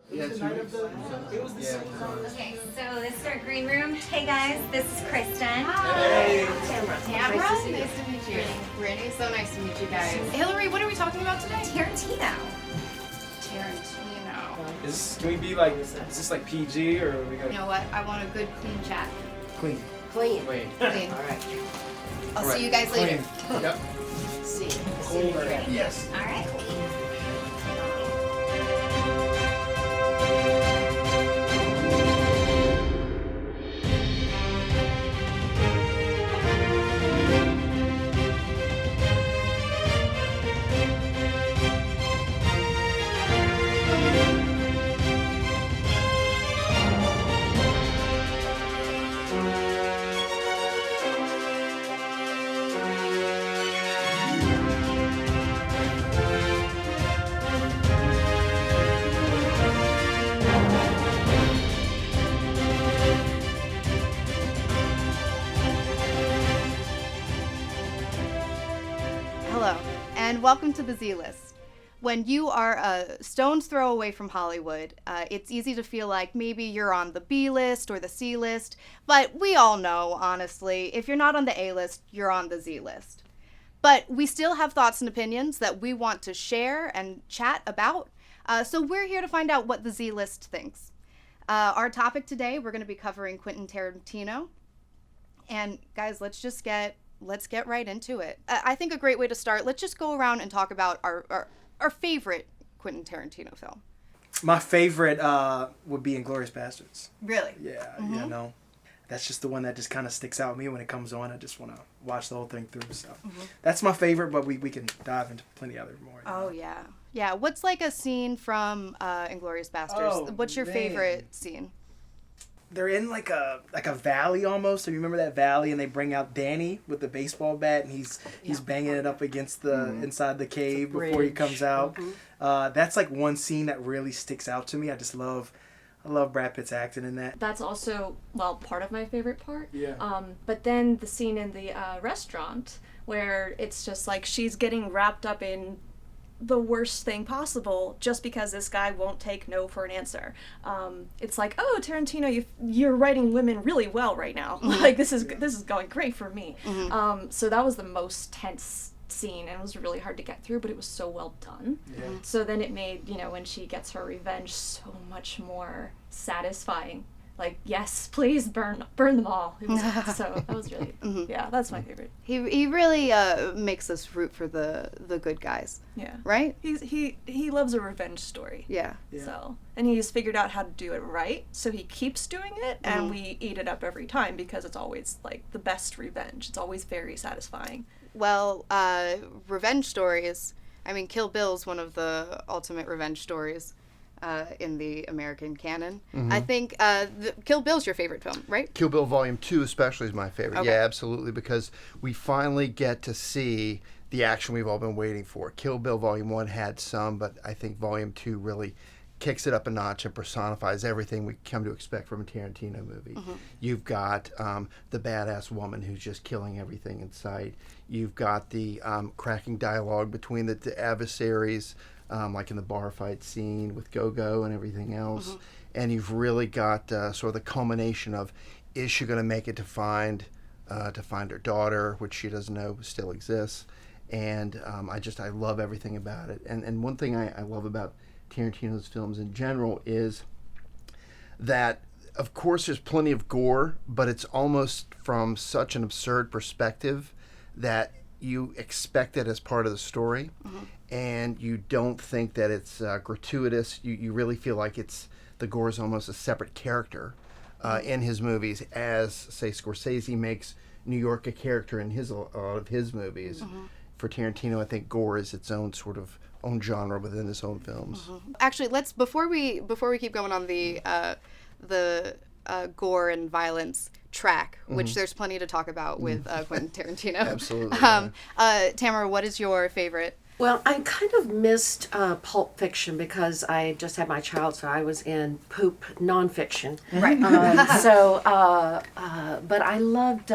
Yeah, the night of the. It was the same night. Okay, so this is our green room. Hey guys, this is Kristin. Hey. Tamara. Nice to meet you. Rinny, so nice to meet you guys. Hillary, what are we talking about today? Tarantino. Can we be like? Is this like PG or we got? You know what? I want a good, clean chat. Clean. Clean. Clean. Clean. All right. I'll see you guys later. Yep. See. Clean. Yes. All right. Hello, and welcome to the Z-List. When you are a stone's throw away from Hollywood, it's easy to feel like maybe you're on the B-list or the C-list, but we all know, honestly, if you're not on the A-list, you're on the Z-list. But we still have thoughts and opinions that we want to share and chat about, so we're here to find out what the Z-list thinks. Our topic today, we're going to be covering Quentin Tarantino. And guys, let's get right into it. I think a great way to start, let's just go around and talk about our favorite Quentin Tarantino film. My favorite would be Inglourious Basterds. Really? Yeah, no. That's just the one that just kind of sticks out with me when it comes on. I just want to watch the whole thing through. So that's my favorite, but we can dive into plenty other more. Oh, yeah. Yeah, what's like a scene from Inglourious Basterds? Oh, What's your man. favorite scene? They're in like a valley almost. So you remember that valley, and they bring out Danny with the baseball bat, and he's banging it up against the inside the cave before he comes out. That's like one scene that really sticks out to me. I love Brad Pitt's acting in that. That's also, well, part of my favorite part. Yeah. But then the scene in the restaurant where it's just like she's getting wrapped up in the worst thing possible just because this guy won't take no for an answer. It's like, oh, Tarantino, you're writing women really well right now. Like this is going great for me. So that was the most tense scene, and it was really hard to get through, but it was so well done. So then it made, when she gets her revenge so much more satisfying. Like, yes, please burn them all. It was, so that was really, yeah, that's my favorite. He really makes us root for the good guys. Yeah. Right? He loves a revenge story. Yeah. So, and he's figured out how to do it right, so he keeps doing it, and we eat it up every time because it's always like the best revenge. It's always very satisfying. Well, revenge stories, I mean, Kill Bill's one of the ultimate revenge stories in the American canon. I think Kill Bill's your favorite film, right? Kill Bill Volume 2 especially is my favorite. Okay. Yeah, absolutely, because we finally get to see the action we've all been waiting for. Kill Bill Volume 1 had some, but I think Volume 2 really kicks it up a notch and personifies everything we come to expect from a Tarantino movie. You've got the badass woman who's just killing everything in sight. You've got the cracking dialogue between the adversaries, like in the bar fight scene with Go-Go and everything else. And you've really got sort of the culmination of, is she going to make it to find her daughter, which she doesn't know still exists. And I love everything about it. And one thing I love about Tarantino's films in general is that, of course, there's plenty of gore, but it's almost from such an absurd perspective that you expect it as part of the story, and you don't think that it's gratuitous. You really feel like the gore is almost a separate character in his movies, as, say, Scorsese makes New York a character in a lot of his movies. For Tarantino, I think gore is its own sort of own genre within his own films. Actually, let's before we keep going on the gore and violence track, which there's plenty to talk about with Quentin Tarantino. Absolutely. Tamara, what is your favorite? Well, I kind of missed Pulp Fiction because I just had my child, so I was in poop nonfiction. Right. But I loved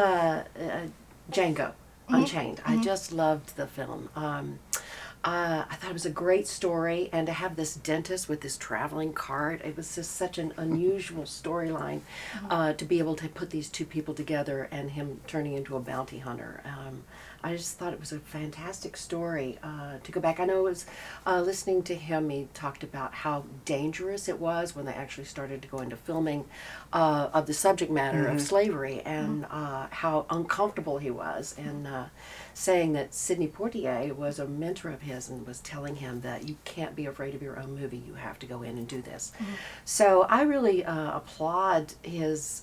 Django Unchained. I just loved the film. I thought it was a great story, and to have this dentist with this traveling cart, it was just such an unusual storyline to be able to put these two people together and him turning into a bounty hunter. I just thought it was a fantastic story to go back. I know it was listening to him, he talked about how dangerous it was when they actually started to go into filming of the subject matter of slavery, and how uncomfortable he was, and saying that Sidney Poitier was a mentor of his and was telling him that you can't be afraid of your own movie, you have to go in and do this. So I really applaud his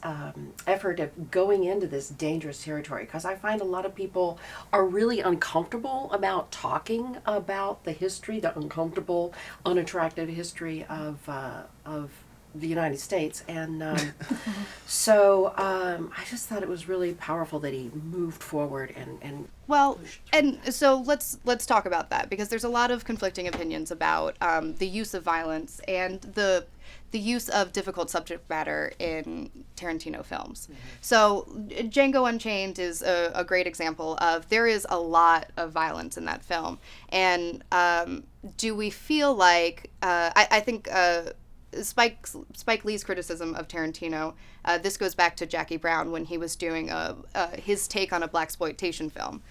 effort of going into this dangerous territory, because I find a lot of people are really uncomfortable about talking about the history, the uncomfortable, unattractive history of the United States, and so I just thought it was really powerful that he moved forward and Well, and so let's talk about that, because there's a lot of conflicting opinions about the use of violence and the use of difficult subject matter in Tarantino films. So Django Unchained is a great example of, there is a lot of violence in that film, and do we feel like I think Spike Lee's criticism of Tarantino, this goes back to Jackie Brown when he was doing his take on a blaxploitation film.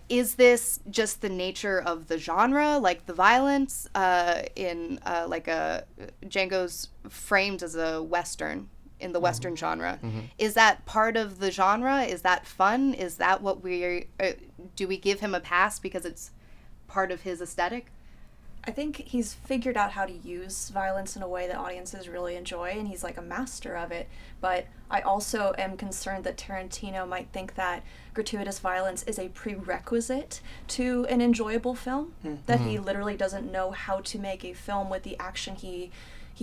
Is this just the nature of the genre, like the violence in Django's framed as a Western, in the Western genre? Is that part of the genre? Is that fun? Is that what do we give him a pass because it's part of his aesthetic? I think he's figured out how to use violence in a way that audiences really enjoy, and he's like a master of it. But I also am concerned that Tarantino might think that gratuitous violence is a prerequisite to an enjoyable film, that he literally doesn't know how to make a film with the action he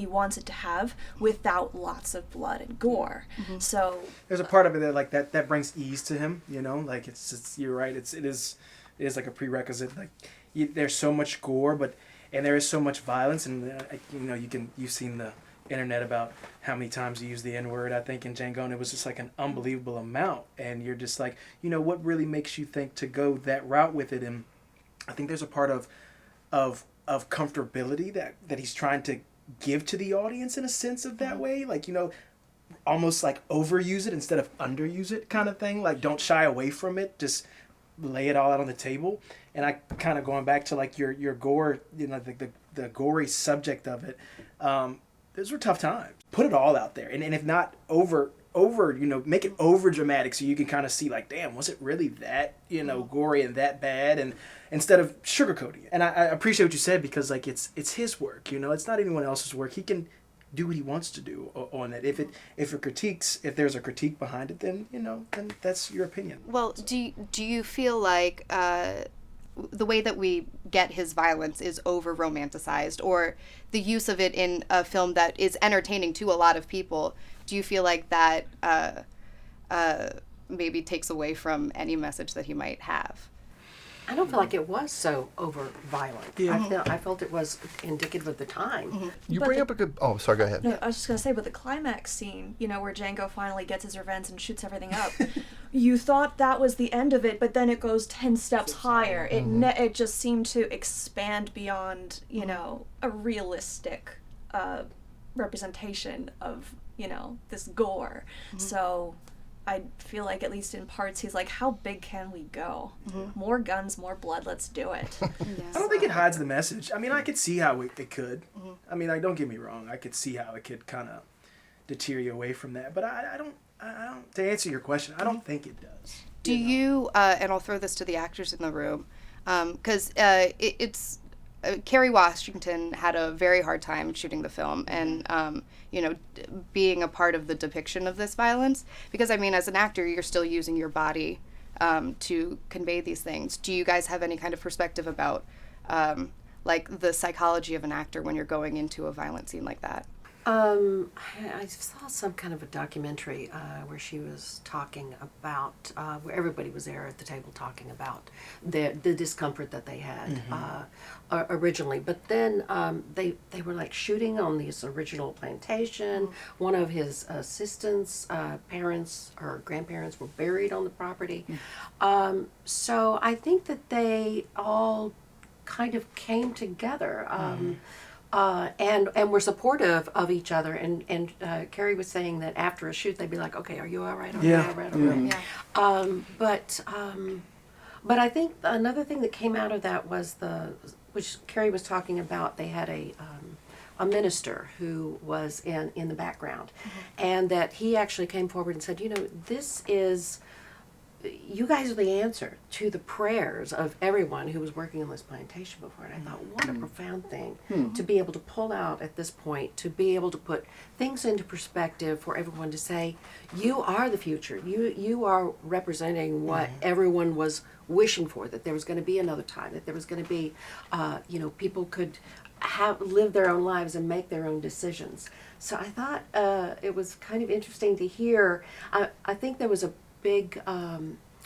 wants it to have without lots of blood and gore. So there's a part of it that like that brings ease to him, you know, like it's you're right, it is like a prerequisite. Like there's so much gore, and there is so much violence, and you know, you've seen the internet about how many times he used the N-word, I think, in Django, and it was just like an unbelievable amount, and you're just like, you know, what really makes you think to go that route with it? And I think there's a part of comfortability that he's trying to give to the audience in a sense of that way, like, you know, almost like overuse it instead of underuse it kind of thing, like don't shy away from it, just lay it all out on the table. And I kind of going back to like your gore, you know, the gory subject of it. Those were tough times. Put it all out there, and if not over, you know, make it over dramatic so you can kind of see like, damn, was it really that, you know, gory and that bad? And instead of sugarcoating it. And I appreciate what you said, because like it's his work, you know, it's not anyone else's work. He can do what he wants to do on it. If there's a critique behind it, then, you know, then that's your opinion. Well, do you feel like the way that we get his violence is over romanticized, or the use of it in a film that is entertaining to a lot of people? Do you feel like that maybe takes away from any message that he might have? I don't feel like it was so over violent. Yeah. I felt it was indicative of the time. You But bring up a good... Oh, sorry, go ahead. No, I was just going to say, but the climax scene, you know, where Django finally gets his revenge and shoots everything up, you thought that was the end of it, but then it goes 10 steps higher. It just seemed to expand beyond, you know, a realistic representation of, you know, this gore. So I feel like, at least in parts, he's like, how big can we go? More guns, more blood, let's do it. I don't think it hides the message. I mean, I could see how it could. I mean, like, don't get me wrong. I could see how it could kind of deter you away from that. But I don't. To answer your question, I don't think it does. Do you? And I'll throw this to the actors in the room, because it's Kerry Washington had a very hard time shooting the film, and you know, being a part of the depiction of this violence. Because I mean, as an actor, you're still using your body to convey these things. Do you guys have any kind of perspective about like the psychology of an actor when you're going into a violent scene like that? I saw some kind of a documentary where she was talking about, where everybody was there at the table talking about the discomfort that they had originally. But then they were like shooting on this original plantation. One of his assistants' parents or grandparents were buried on the property. So I think that they all kind of came together. And were supportive of each other. And Carrie was saying that after a shoot, they'd be like, "Okay, are you all right? Are you all right? All right?" But I think another thing that came out of that was which Carrie was talking about. They had a minister who was in the background, and that he actually came forward and said, this is. You guys are the answer to the prayers of everyone who was working on this plantation before. And I thought, what a profound thing to be able to pull out at this point, to be able to put things into perspective for everyone to say, you are the future. You are representing what everyone was wishing for, that there was going to be another time, that there was going to be, people could live their own lives and make their own decisions. So I thought it was kind of interesting to hear. I think there was a big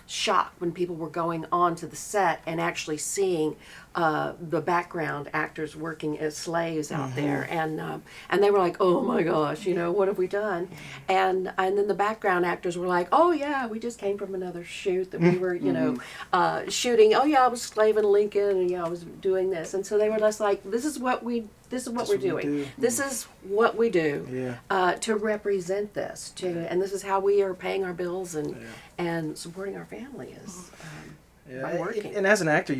shock when people were going on to the set and actually seeing the background actors working as slaves out there, and they were like, "Oh my gosh, what have we done?" And then the background actors were like, "Oh yeah, we just came from another shoot that we were shooting. Oh yeah, I was slaving Lincoln, and I was doing this." And so they were just like, "This is what we're doing. This is what we do to represent this, and this is how we are paying our bills and supporting our family by working." And as an actor,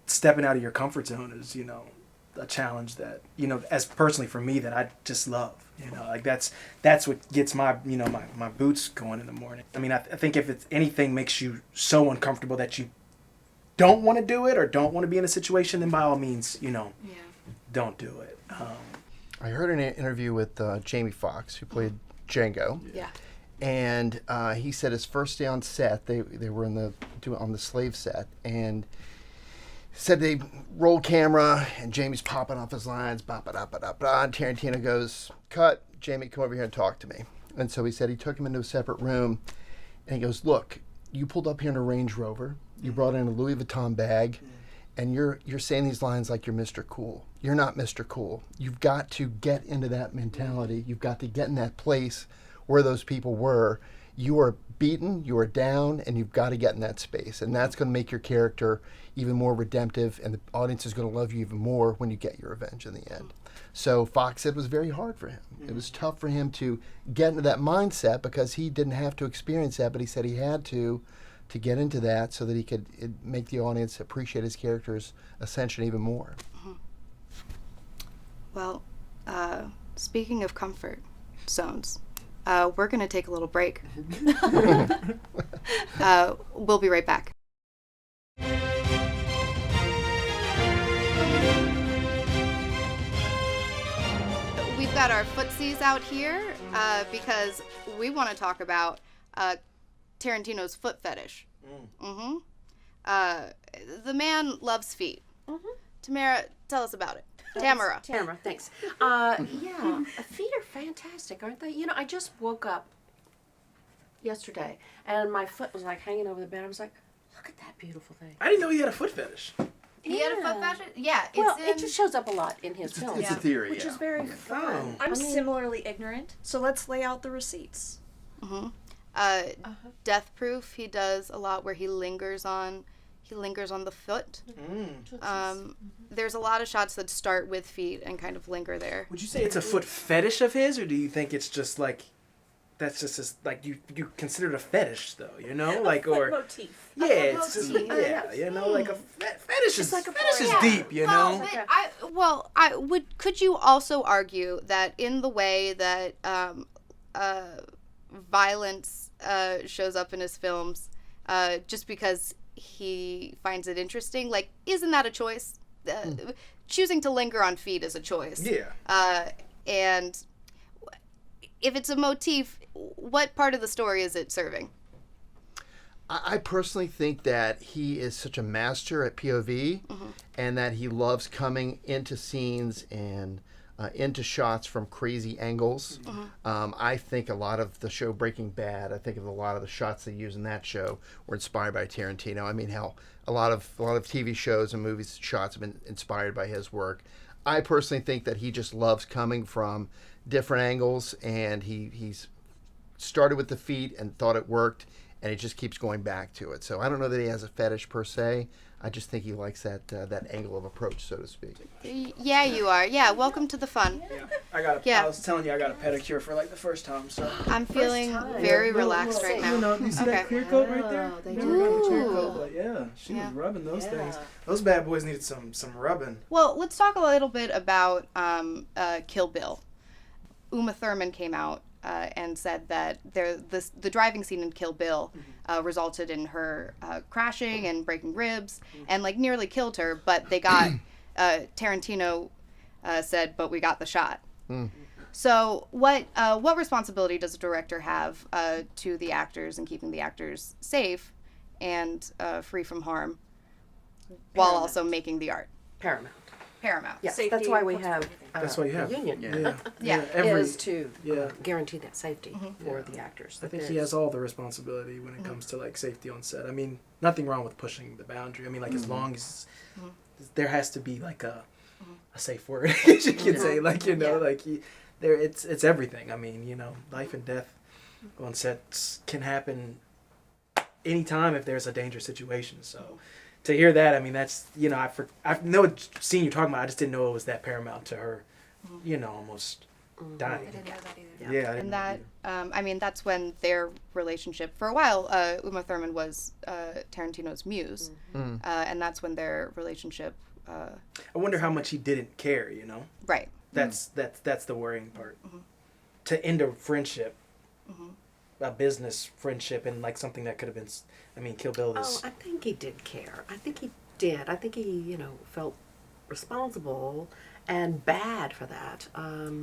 stepping out of your comfort zone is, a challenge that, as personally for me, that I just love. That's what gets my my boots going in the morning. I mean, I think if it's anything makes you so uncomfortable that you don't want to do it or don't want to be in a situation, then by all means, don't do it. I heard an interview with Jamie Foxx, who played Django. Yeah. And he said his first day on set, they were on the slave set, and said they rolled camera, and Jamie's popping off his lines, ba-ba-da-ba-da-ba, and Tarantino goes, "Cut, Jamie, come over here and talk to me." And so he said he took him into a separate room, and he goes, "Look, you pulled up here in a Range Rover, you brought in a Louis Vuitton bag, and you're saying these lines like you're Mr. Cool. You're not Mr. Cool. You've got to get into that mentality. You've got to get in that place where those people were. You are beaten, you are down, and you've got to get in that space. And that's going to make your character even more redemptive, and the audience is going to love you even more when you get your revenge in the end." So Fox said it was very hard for him. It was tough for him to get into that mindset because he didn't have to experience that, but he said he had to get into that so that he could make the audience appreciate his character's ascension even more. Well, speaking of comfort zones, we're going to take a little break. We'll be right back. We've got our footsies out here because we want to talk about Tarantino's foot fetish. The man loves feet. Tamara, tell us about it. Tamara, thanks. Feet are fantastic, aren't they? I just woke up yesterday, and my foot was like hanging over the bed. I was like, look at that beautiful thing. I didn't know you had a foot fetish. He had a foot fetish? Yeah. It just shows up a lot in his films. It's a theory, which is very fun. I'm similarly ignorant, so let's lay out the receipts. Death Proof, he does a lot where he lingers on the foot. There's a lot of shots that start with feet and kind of linger there. Would you say it's a foot fetish of his, or do you think it's just like that's just as, like you consider it a fetish though, like or motif. Yeah, it's just like a fetish is like a fetish is deep, Could you also argue that in the way that violence shows up in his films, just because he finds it interesting, like, isn't that a choice? Choosing to linger on feet is a choice. Yeah. And if it's a motif, what part of the story is it serving? I personally think that he is such a master at POV, and that he loves coming into scenes and into shots from crazy angles. I think a lot of the show Breaking Bad, I think of a lot of the shots they use in that show were inspired by Tarantino. I mean, hell, a lot of TV shows and movies shots have been inspired by his work. I personally think that he just loves coming from different angles, and he's started with the feet and thought it worked, and he just keeps going back to it. So I don't know that he has a fetish per se. I just think he likes that angle of approach, so to speak. Yeah, you are. Yeah, welcome to the fun. I was telling you, I got a pedicure for like the first time, so. I'm feeling very relaxed right now. You know, you see that clear coat right there? they Never got a clear do. coat, but yeah, she Yeah. was rubbing those things. Those bad boys needed some rubbing. Well, let's talk a little bit about Kill Bill. Uma Thurman came out and said that the driving scene in Kill Bill resulted in her crashing and breaking ribs and like nearly killed her, but they got Tarantino said, but we got the shot. So what responsibility does a director have to the actors and keeping the actors safe and free from harm while also making the art? Paramount. Paramount. Yes, Safety that's why we plus have That's why you have union. Yeah. Is to Yeah. guarantee that safety for the actors. I think he has all the responsibility when it comes to like safety on set. I mean, nothing wrong with pushing the boundary. I mean, like as long as there has to be like a safe word, as you can say, like it's everything. I mean, life and death on sets can happen anytime if there's a dangerous situation. So to hear that, I mean, that's I know what scene you're talking about. I just didn't know it was that paramount to her, almost dying. I didn't know that either. Yeah, I didn't And know that, either. I mean, that's when their relationship, for a while, Uma Thurman was Tarantino's muse. And that's when their relationship, I wonder how much he didn't care. right. That's the worrying part. To end a friendship, a business friendship, and like something that could have been. I mean, Kill Bill is. I think he did care. I think he did. I think he, felt responsible and bad for that.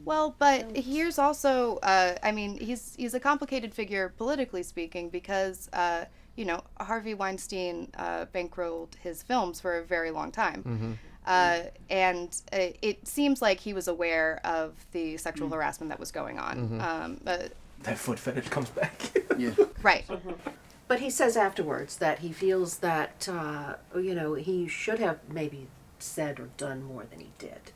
Well, but here's also, I mean, he's a complicated figure politically speaking because, Harvey Weinstein bankrolled his films for a very long time. And it seems like he was aware of the sexual harassment that was going on. That foot fetish comes back. Yeah. Right. But he says afterwards that he feels that, he should have maybe said or done more than he did.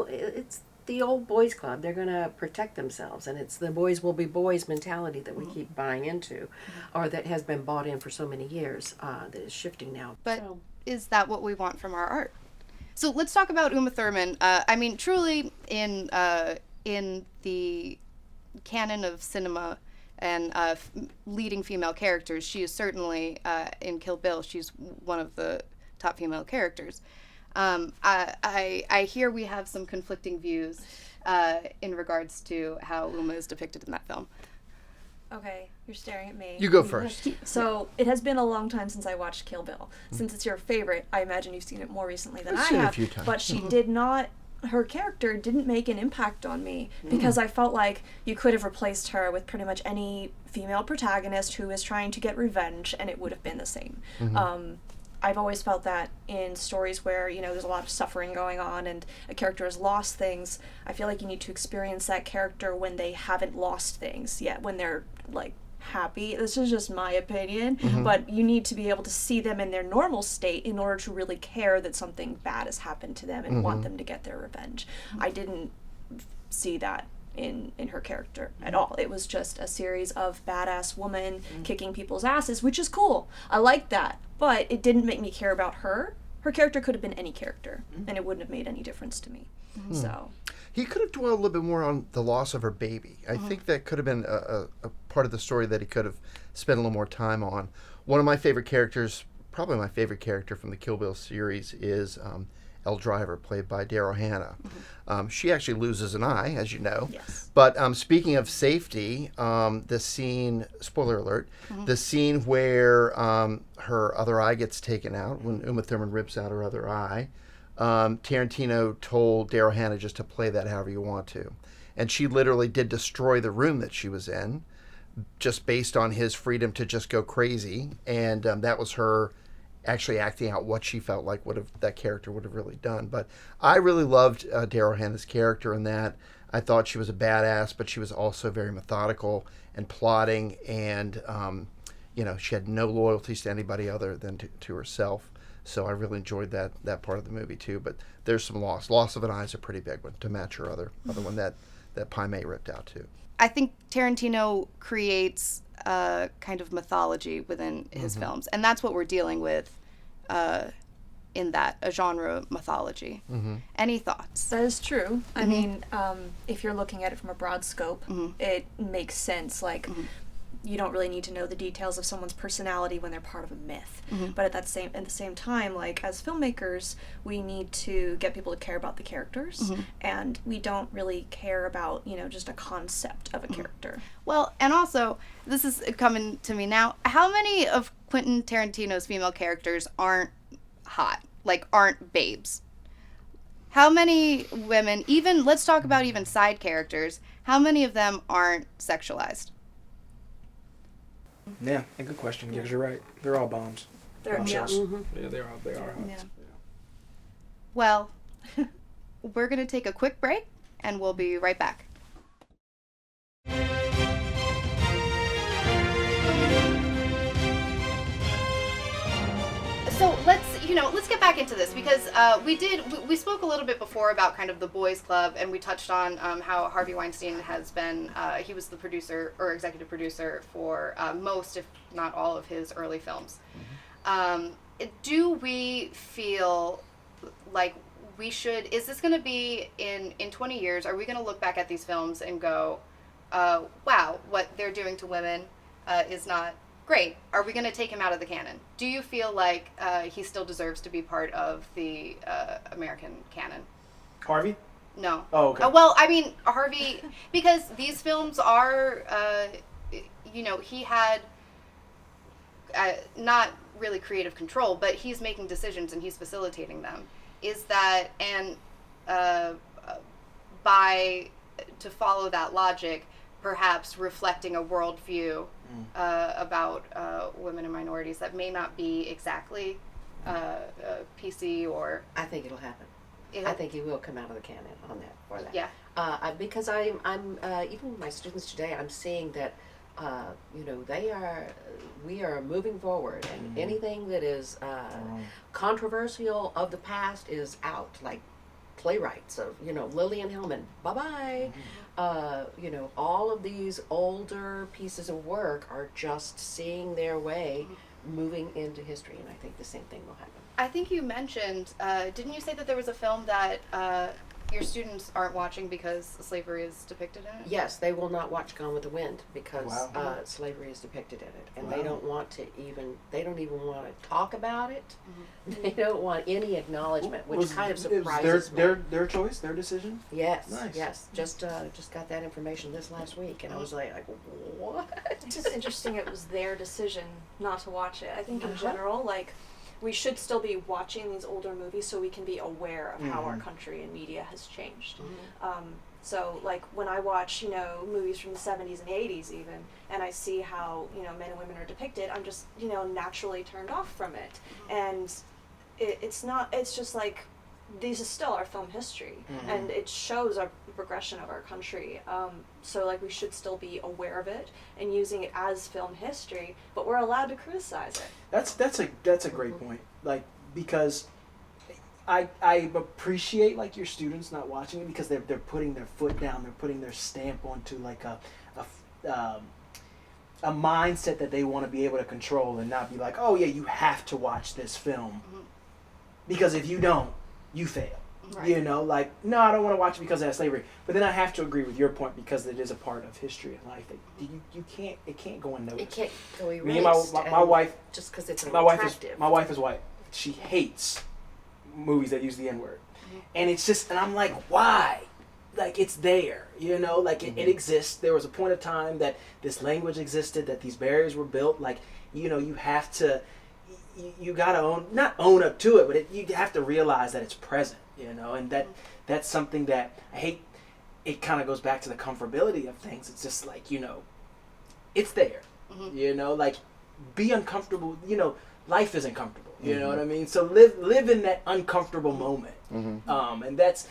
It's the old boys club. They're going to protect themselves, and it's the boys will be boys mentality that we keep buying into, or that has been bought in for so many years, that is shifting now. But is that what we want from our art? So let's talk about Uma Thurman. I mean, truly, in the canon of cinema and leading female characters, she is certainly, in Kill Bill, she's one of the top female characters. I hear we have some conflicting views in regards to how Uma is depicted in that film. Okay, you're staring at me. You go first. So, it has been a long time since I watched Kill Bill. Since it's your favorite, I imagine you've seen it more recently than I've I seen it a have. few times. But she did not, her character didn't make an impact on me because I felt like you could have replaced her with pretty much any female protagonist who is trying to get revenge and it would have been the same. I've always felt that in stories where, there's a lot of suffering going on and a character has lost things, I feel like you need to experience that character when they haven't lost things yet, when they're, like, happy. This is just my opinion, but you need to be able to see them in their normal state in order to really care that something bad has happened to them and want them to get their revenge. I didn't see that in her character at all. It was just a series of badass women kicking people's asses, which is cool. I like that, but it didn't make me care about her. Her character could have been any character, and it wouldn't have made any difference to me. So He could have dwelled a little bit more on the loss of her baby. I think that could have been a part of the story that he could have spent a little more time on. One of my favorite characters, probably my favorite character from the Kill Bill series, is Elle Driver, played by Daryl Hannah. She actually loses an eye, as you know. Yes. But speaking of safety, the scene, spoiler alert, the scene where her other eye gets taken out, when Uma Thurman rips out her other eye, Tarantino told Daryl Hannah just to play that however you want to. And she literally did destroy the room that she was in, just based on his freedom to just go crazy. And that was her actually acting out what she felt like that character would have really done. But I really loved Daryl Hannah's character in that. I thought she was a badass, but she was also very methodical and plotting, and she had no loyalties to anybody other than to herself. So I really enjoyed that part of the movie too. But there's some loss. Loss of an eye is a pretty big one to match her other one that Pai Mei ripped out too. I think Tarantino creates a kind of mythology within his films, and that's what we're dealing with in that, a genre mythology. Any thoughts? That is true. I mean, if you're looking at it from a broad scope, it makes sense. Like, you don't really need to know the details of someone's personality when they're part of a myth. But at the same time, like, as filmmakers, we need to get people to care about the characters, and we don't really care about, you know, just a concept of a character. Well, and also, this is coming to me now, how many of Quentin Tarantino's female characters aren't hot, like aren't babes? How many women, even, let's talk about even side characters, how many of them aren't sexualized? Yeah, a good question, because you're right. They're all bombs. They're Bombshells. yeah. Yeah, they are hot. Yeah. Well, we're going to take a quick break, and we'll be right back. So let's get back into this, because we spoke a little bit before about kind of the boys club, and we touched on how Harvey Weinstein has been, he was the producer or executive producer for most, if not all, of his early films. Do we feel like we should, is this going to be in 20 years, are we going to look back at these films and go, wow, what they're doing to women is not great. Are we going to take him out of the canon? Do you feel like he still deserves to be part of the American canon? Harvey? No. Oh, okay. Well, I mean, Harvey, because these films are, he had not really creative control, but he's making decisions and he's facilitating them. Is that, and to follow that logic, perhaps reflecting a worldview about women and minorities that may not be exactly PC or... I think it'll happen. I think he will come out of the canon on that, for that. Yeah. Because I'm even with my students today, I'm seeing that, we are moving forward, and anything that is controversial of the past is out, like playwrights of, Lillian Hellman, bye-bye. All of these older pieces of work are just seeing their way moving into history, and I think the same thing will happen. I think you mentioned, didn't you say that there was a film that your students aren't watching because slavery is depicted in it? Yes, they will not watch Gone with the Wind because slavery is depicted in it, and they don't want to they don't even want to talk about it. They don't want any acknowledgement, which kind of surprises me. Their choice, their decision? Yes, Nice. yes. Just got that information this last week, and I was like, what? It's just interesting it was their decision not to watch it. I think in general, like, we should still be watching these older movies so we can be aware of how our country and media has changed. So, like, when I watch, movies from the 70s and 80s even, and I see how, men and women are depicted, I'm just, naturally turned off from it. And it's just like, this is still our film history, and it shows our progression of our country. So, like, we should still be aware of it and using it as film history, but we're allowed to criticize it. That's a great point. Like, because I appreciate, like, your students not watching it because they're putting their foot down, they're putting their stamp onto, like, a mindset that they want to be able to control and not be like, oh yeah, you have to watch this film because if you don't, you fail. Right. Like, no, I don't want to watch it because of slavery. But then I have to agree with your point because it is a part of history and life. It can't go unnoticed. It can't go erased. Me and my wife, just because it's my wife is white. She hates movies that use the N-word. And it's just, and I'm like, why? Like, it's there, like it exists. There was a point of time that this language existed, that these barriers were built. Like, you have to, you gotta not own up to it, but you have to realize that it's present, and that's something that I hate. It kind of goes back to the comfortability of things. It's just like, it's there, like, be uncomfortable. Life isn't comfortable. You know what I mean? So live in that uncomfortable moment. And that's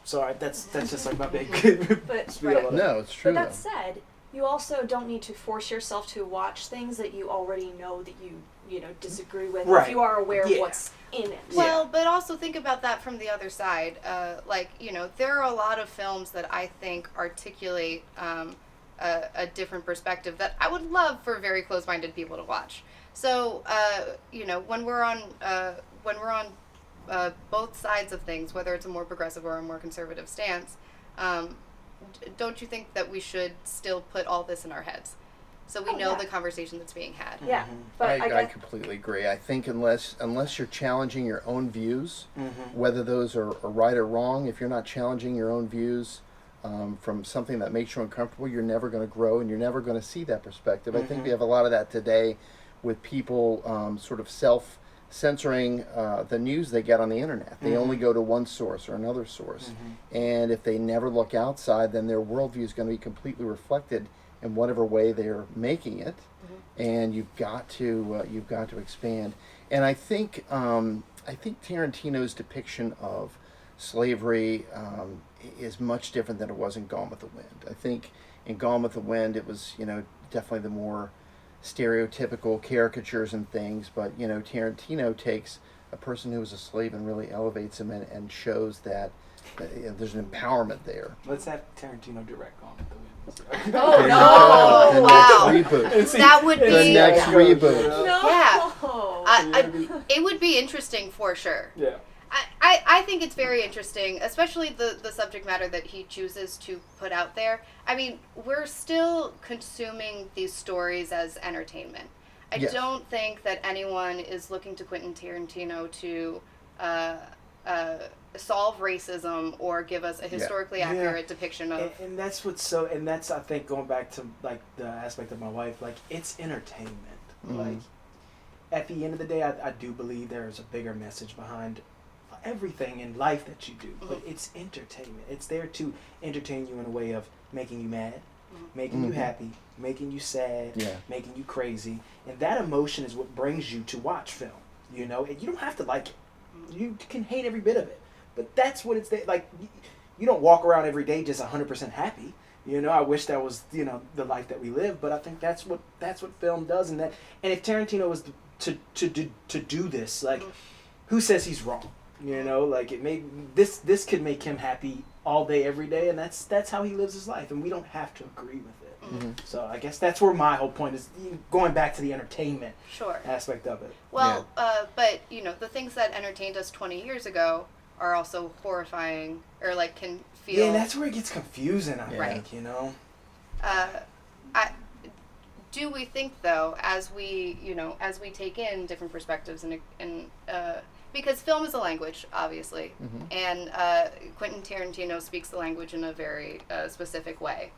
sorry. That's just like my big. But spiel on No, it's true. But that though. said, you also don't need to force yourself to watch things that you already know that you know, disagree with Right. if you are aware Yeah. of what's in it. Well, but also think about that from the other side. Like, you know, there are a lot of films that I think articulate a different perspective that I would love for very close-minded people to watch. So, you know, when we're on both sides of things, whether it's a more progressive or a more conservative stance, don't you think that we should still put all this in our heads, so we know the conversation that's being had? Yeah, but I I guess completely agree. I think unless you're challenging your own views, whether those are right or wrong, if you're not challenging your own views from something that makes you uncomfortable, you're never going to grow and you're never going to see that perspective. I think we have a lot of that today with people sort of self-censoring the news they get on the internet. They only go to one source or another source. And if they never look outside, then their worldview is going to be completely reflected in whatever way they're making it. And you've got to expand. And I think Tarantino's depiction of slavery is much different than it was in Gone with the Wind. I think in Gone with the Wind it was, you know, definitely the more stereotypical caricatures and things, but, you know, Tarantino takes a person who was a slave and really elevates him and shows that you know, there's an empowerment there. Let's have Tarantino direct Gone with the Wind. Oh, There you no. go. The Wow. next reboot. That would The be next reboot. no. Yeah. It would be interesting for sure. Yeah. I think it's very interesting, especially the subject matter that he chooses to put out there. I mean, we're still consuming these stories as entertainment. I Yes. don't think that anyone is looking to Quentin Tarantino to solve racism or give us a historically accurate depiction of... And that's what's so, and that's, I think, going back to, like, the aspect of my wife, like, it's entertainment. Like, at the end of the day, I do believe there is a bigger message behind everything in life that you do, but it's entertainment. It's there to entertain you in a way of making you mad, making you happy, making you sad, making you crazy, and that emotion is what brings you to watch film. You know, and you don't have to like it. You can hate every bit of it, but that's what it's there. Like, you don't walk around every day just 100% happy. You know, I wish that was, you know, the life that we live, but I think that's what film does, and if Tarantino was to do this, like, who says he's wrong? You know, like, this could make him happy all day, every day, and that's how he lives his life, and we don't have to agree with it. So I guess that's where my whole point is, going back to the entertainment aspect of it. Well, but, you know, the things that entertained us 20 years ago are also horrifying, or, like, can feel... Yeah, and that's where it gets confusing, I think, you know? Do we think, though, as we take in different perspectives and because film is a language, obviously, and Quentin Tarantino speaks the language in a very specific way.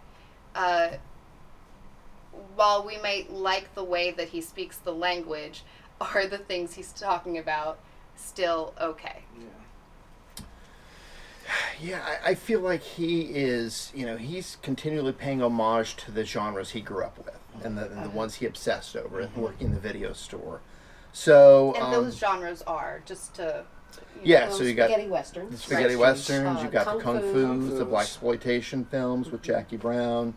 While we might like the way that he speaks the language, are the things he's talking about still okay? Yeah, I feel like he is, you know, he's continually paying homage to the genres he grew up with and the ones he obsessed over and working in the video store. So and those genres are, just to... so you got spaghetti westerns. the spaghetti westerns, you got the kung Kung fu, the blaxploitation films with Jackie Brown.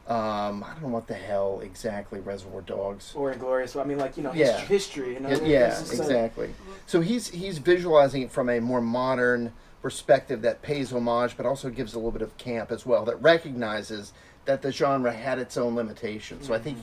I don't know what the hell exactly Reservoir Dogs. Or Inglourious, I mean, like, you know, history. You know, Exactly. So he's visualizing it from a more modern perspective that pays homage, but also gives a little bit of camp as well, that recognizes that the genre had its own limitations. So I think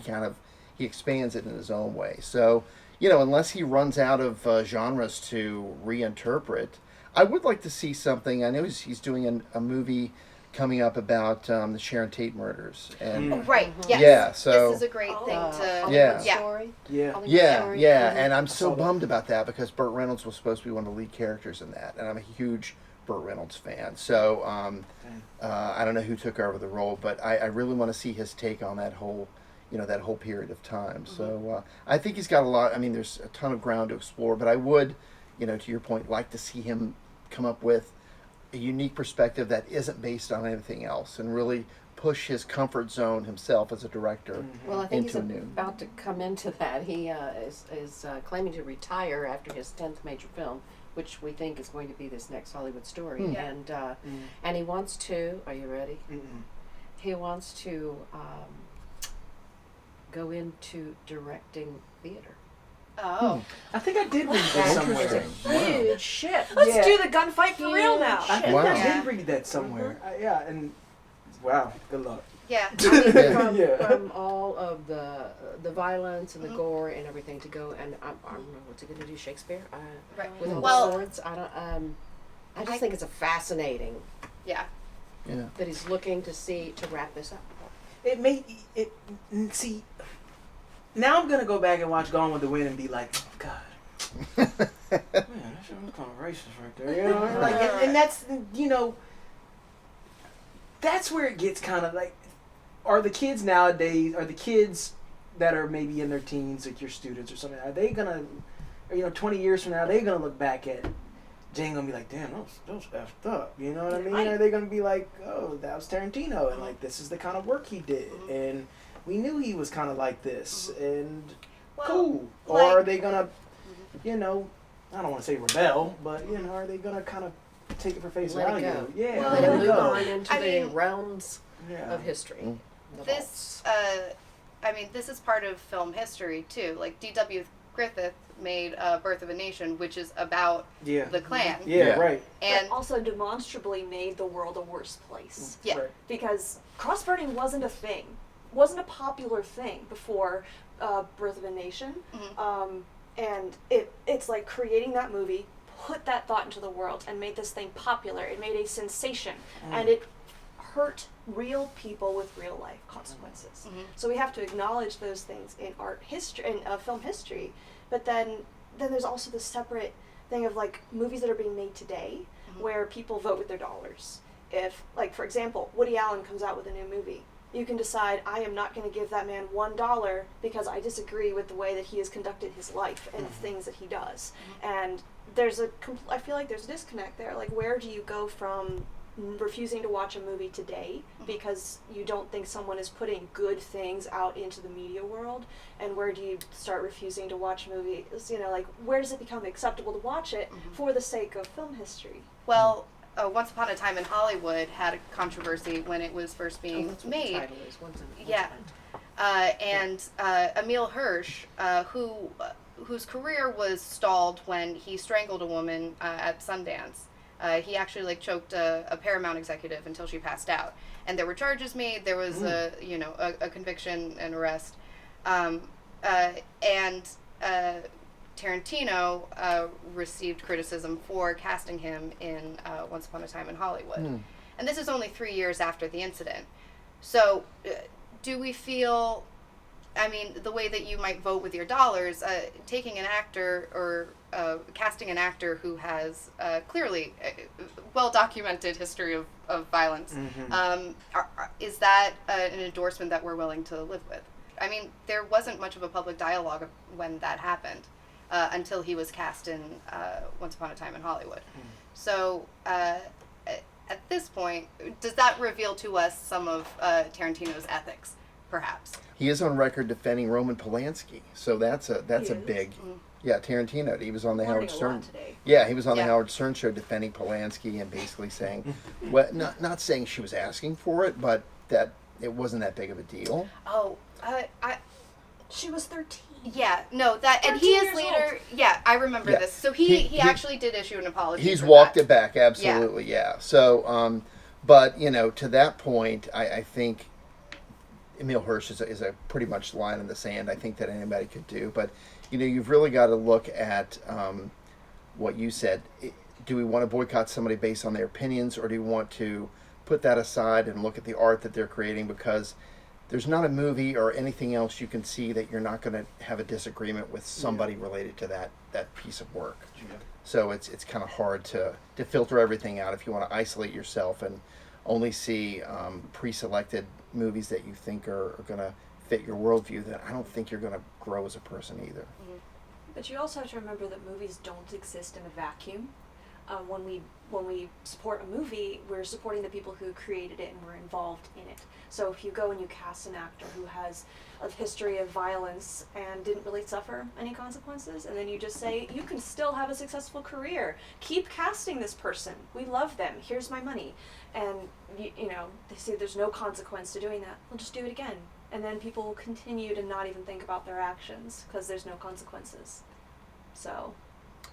he expands it in his own way. So, you know, unless he runs out of genres to reinterpret, I would like to see something. I know he's doing a movie coming up about the Sharon Tate murders. And Right, yes. Yeah, so... This is a great thing to... Hollywood Story. Yeah, Story. and I'm so bummed about that because Burt Reynolds was supposed to be one of the lead characters in that, and I'm a huge Burt Reynolds fan. So I don't know who took over the role, but I really want to see his take on that whole period of time. So I think he's got a lot. I mean, there's a ton of ground to explore, but I would, you know, to your point, like to see him come up with a unique perspective that isn't based on anything else and really push his comfort zone himself as a director Well, I think into he's a new. about to come into that. He is claiming to retire after his 10th major film, which we think is going to be this next Hollywood Story. And he wants to, are you ready? He wants to go into directing theater. Oh. I think I did read that somewhere. Huge shift. Let's do the gunfight for real now. I think Wow. I Yeah. did read that somewhere. Yeah, and wow, good luck. Yeah. I mean, from, Yeah. from all of the violence and the gore and everything to go, and I don't know what's he going to do, Shakespeare? Right. With all Well- the swords? I don't. I just think it's a fascinating Yeah. Yeah. that he's looking to see to wrap this up. It may it see. Now I'm gonna go back and watch Gone with the Wind and be like, oh, God, man, that shit was kind of racist right there. You know, like, and that's that's where it gets kind of like, are the kids nowadays, are the kids that are maybe in their teens, like your students or something, are they gonna, or, 20 years from now, are they gonna look back at Jane gonna be like, damn, that was effed up, you know what I mean? Are they gonna be like, oh, that was Tarantino, and like, this is the kind of work he did, and we knew he was kind of like this, and cool. Or are they gonna, I don't want to say rebel, but, are they gonna kind of take it for face Let it value? go. Yeah, Well, Let let it it move go. on into I the mean- realms Yeah. of history. The This, vaults. this is part of film history too. Like D.W. Griffith made Birth of a Nation, which is about Yeah. the Klan. Yeah, Yeah. right. And But also demonstrably made the world a worse place. yeah, Right. Because cross burning wasn't a thing, wasn't a popular thing before Birth of a Nation. And it's like creating that movie, put that thought into the world, and made this thing popular. It made a sensation, and it hurt real people with real life consequences. So we have to acknowledge those things in art history, in film history. But then there's also this separate thing of like movies that are being made today, where people vote with their dollars. If, like, for example, Woody Allen comes out with a new movie, you can decide, I am not going to give that man $1 because I disagree with the way that he has conducted his life and the things that he does. And there's I feel like there's a disconnect there. Like, where do you go from refusing to watch a movie today because you don't think someone is putting good things out into the media world, and where do you start refusing to watch movies? Like, where does it become acceptable to watch it for the sake of film history? well, Once Upon a Time in Hollywood had a controversy when it was first being That's what the made. title is. Once Yeah. Upon Emil Hirsch, whose career was stalled when he strangled a woman at Sundance. He actually choked a Paramount executive until she passed out, and there were charges made. There was a conviction and arrest, and Tarantino received criticism for casting him in Once Upon a Time in Hollywood, and this is only 3 years after the incident. So, do we feel? I mean, the way that you might vote with your dollars, taking an actor or casting an actor who has clearly well-documented history of violence, is that an endorsement that we're willing to live with? I mean, there wasn't much of a public dialogue when that happened until he was cast in Once Upon a Time in Hollywood. So, at this point, does that reveal to us some of Tarantino's ethics, perhaps? He is on record defending Roman Polanski, so that's a big. Yeah, Tarantino. He was on the Howard Stern. Yeah, he was on the Howard Stern show defending Polanski and basically saying, well, not saying she was asking for it, but that it wasn't that big of a deal. Oh, She was 13. yeah, no, that, and he 13 is years later, old. yeah, I remember Yeah. this. So he He- actually did issue an apology. He's for walked that. it back, absolutely, yeah. So, but to that point, I think Emil Hirsch is a pretty much line in the sand. I think that anybody could do, but you've really got to look at what you said. Do we want to boycott somebody based on their opinions, or do we want to put that aside and look at the art that they're creating? Because there's not a movie or anything else you can see that you're not going to have a disagreement with somebody related to that piece of work. So it's kind of hard to filter everything out if you want to isolate yourself and only see pre-selected movies that you think are going to fit your worldview. Then I don't think you're going to grow as a person either. But you also have to remember that movies don't exist in a vacuum. When we support a movie, we're supporting the people who created it and were involved in it. So if you go and you cast an actor who has a history of violence and didn't really suffer any consequences, and then you just say, you can still have a successful career. Keep casting this person. We love them. Here's my money. And, they say there's no consequence to doing that. We'll just do it again. and then people will continue to not even think about their actions because there's no consequences. So.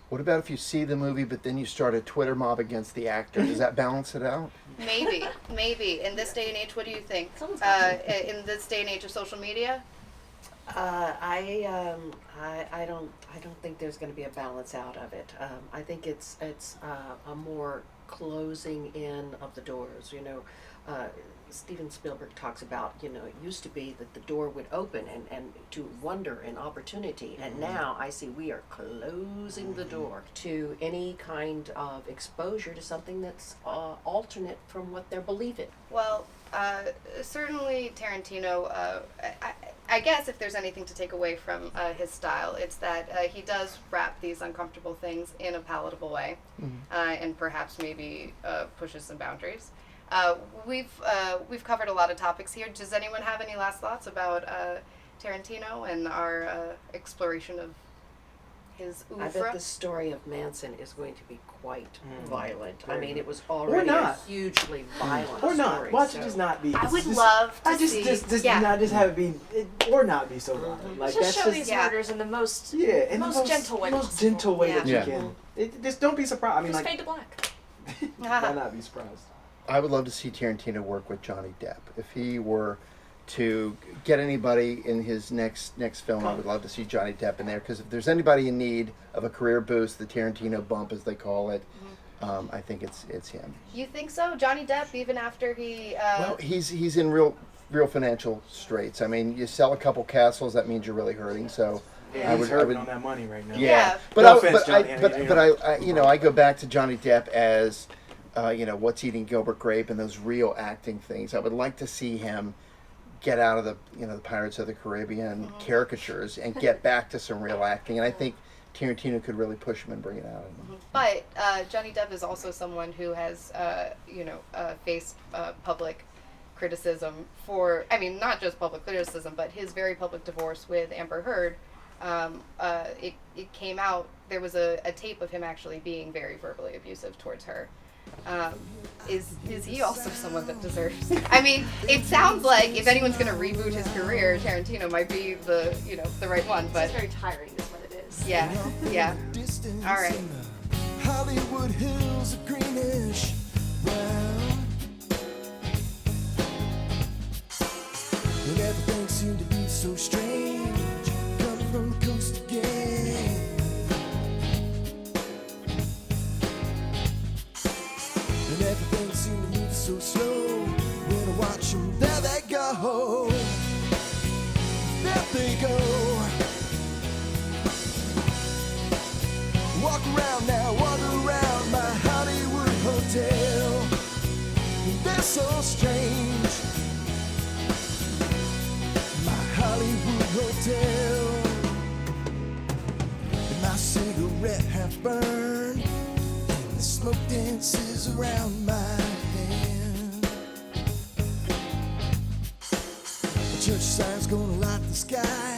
What about if you see the movie, but then you start a Twitter mob against the actor? Does that balance it out? Maybe. In this day and age, what do you think? In this day and age of social media? I don't think there's going to be a balance out of it. I think it's a more closing in of the doors. You know, Steven Spielberg talks about, you know, it used to be that the door would open and to wonder and opportunity, and now I see we are closing the door to any kind of exposure to something that's alternate from what they're believing. Well, certainly Tarantino, I guess if there's anything to take away from his style, it's that he does wrap these uncomfortable things in a palatable way, and perhaps maybe pushes some boundaries. We've covered a lot of topics here. Does anyone have any last thoughts about Tarantino and our exploration of his oeuvre? I bet the story of Manson is going to be quite violent. I mean, it was Or already a not. hugely violent Or not. story. Watch it just not be. I would love to just, see. Just yeah. not just have it be, or not be so violent. Like Just that's show these yeah. murders in the most in most the most gentle way most possible. gentle way that you Yeah. can. Just don't be surprised. I mean, Just like, fade to black. why not be surprised? I would love to see Tarantino work with Johnny Depp. If he were to get anybody in his next film, I would love to see Johnny Depp in there, because if there's anybody in need of a career boost, the Tarantino bump, as they call it, I think it's him. You think so? Johnny Depp, even after he... Well, he's in real financial straits. I mean, you sell a couple castles, that means you're really hurting. So Yeah, he's hurting on that money right now. Yeah. But No offense, Johnny, I go back to Johnny Depp as What's Eating Gilbert Grape and those real acting things. I would like to see him get out of the the Pirates of the Caribbean caricatures and get back to some real acting. And I think Tarantino could really push him and bring it out of him. But Johnny Depp is also someone who has, faced public criticism for, I mean, not just public criticism, but his very public divorce with Amber Heard. It came out, there was a tape of him actually being very verbally abusive towards her. Is he also someone that deserves? I mean, it sounds like if anyone's going to reboot his career, Tarantino might be the right one. But It's very tiring, is what it is. yeah. All right. Hollywood hills are greenish brown, and everything seemed to be so strange. Coming from the coast again, and everything seemed to move so slow. When I watch them, there they go, there they go. Walk around now, walk around my Hollywood hotel. They're so strange, my Hollywood hotel. And my cigarette half burned, and the smoke dances around my hand. The church sign's gonna light the sky.